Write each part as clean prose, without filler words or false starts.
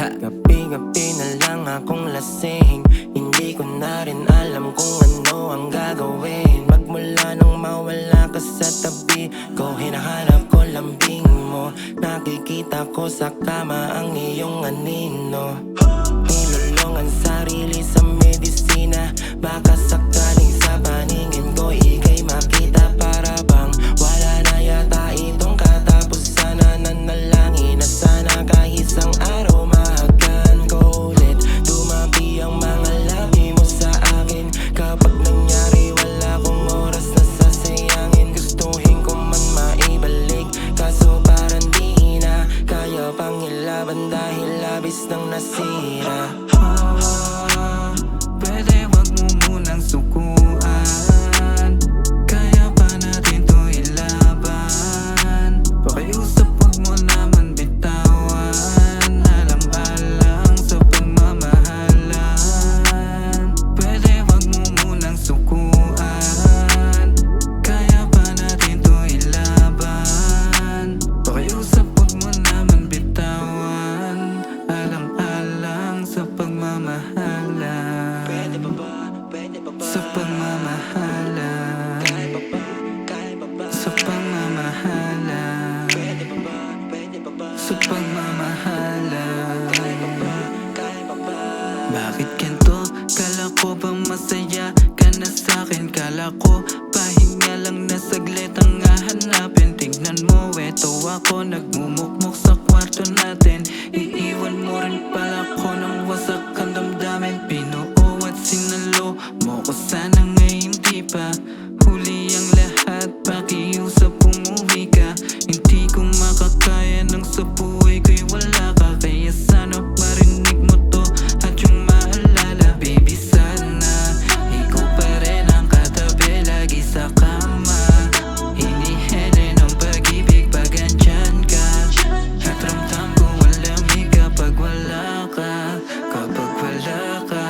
Gabi-gabi na lang akong lasing, hindi ko na rin alam kung ano ang gagawin. Magmula nung mawala ka sa tabi ko, hinahanap ko lambing mo. Nakikita ko sa kama ang iyong anino. Nilulungan sarili sa medisina, baka sakaling sa paningin ko ika'y makita. Para bang wala na yata itong katapusan. Nanalangin na sana kahit isang araw mahagan ko ulit. Dumabi ang mga labi mo sa akin. Kapag nangyari wala kong oras na sasayangin. Gustuhin ko man maibalik, kaso parang di na kaya pang ilaban dahil labis nang nasira. Pwede wag mo munang sukuan, kaya pa natin to ilaban. Pakiusap wag mo naman bitawan, alang-alang sa pagmamahalan. Pwede wag mo munang sukuan, kaya pa natin to ilaban. Pakiusap wag mo naman bitawan, alang-alang sa pagmamahalan. Pwede ba ba? Pwede ba ba? Sa pagmamahalan. Kaya ba ba? Kaya ba ba? Sa pagmamahalan. Pwede ba ba? Pwede ba ba? Sa pagmamahalan. Kaya ba ba? Kaya ba ba? Bakit ganito? Kala ko ba masaya ka na sa'kin? Kala ko pahinga lang na saglit ang hahanapin. Tignan mo, eto ako nagmumukmuk sa kwarto natin. Iiwan mo rin pala ko ng wasak ang damdamin. Pinuo at sinalo mo ko sana ngayon di pa huli ang lahat. Pakiusap umuwi ka, hindi ko makakaya ng sa buhay ko'y wala ka. Kaya sana marinig mo to at yung maalala. Baby sana ikaw pa rin ang katabi lagi sa kama. Hinihene ng pag-ibig pag andyan ka, at ramdam ko ang lamig kapag wala ka. Kapag wala ka,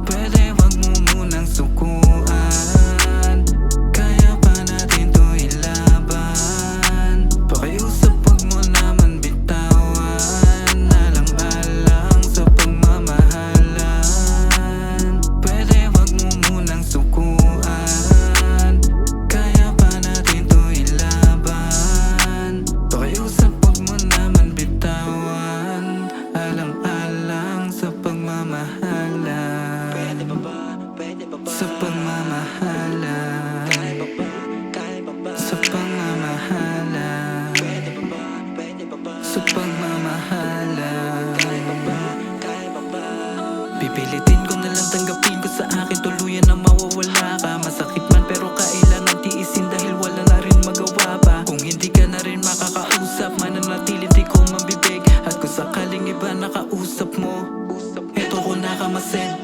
pwede wag mo munang sukuan, kaya pa natin to ilaban. Pakiusap wag mo naman bitawan, alang-alang sa pagmamahalan. Pwede wag mo munang sukuan, kaya pa natin to ilaban. Pakiusap wag mo naman bitawan, alang-alang sa pagmamahalan. Pwede ba ba? Pwede ba ba? Sa pagmamahalan. Kaya ba ba? Kaya ba ba? Sa pagmamahalan. Pwede ba ba? Pwede ba ba? Sa pagmamahalan. Kaya ba ba? Kaya ba ba? Pipilitin ko na lang tanggapin ko sa akin tuluyan na mawawala ka. Masakit man pero kailangan tiisin dahil wala na rin magawa pa. Kung hindi ka na rin makakausap, mananatili di ko mabibig. At kung sakaling iba nakausap mo, eto ko nakamasid.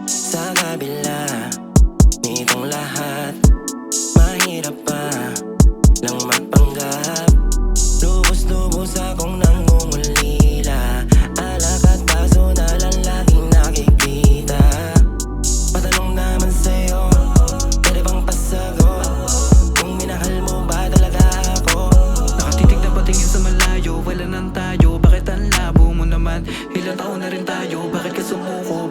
Sa kabila nitong lahat, mahirap pa lang magpanggap. Lubos-lubos akong nangungulila, alak at baso na lang laging nakikita. Patanong naman sa'yo, pwede bang pasagot kung minahal mo ba talaga ako? Nakatitig na patingin sa malayo, wala nang tayo. Bakit ang labo mo naman? Ilang taon na rin tayo, bakit ka sumuko?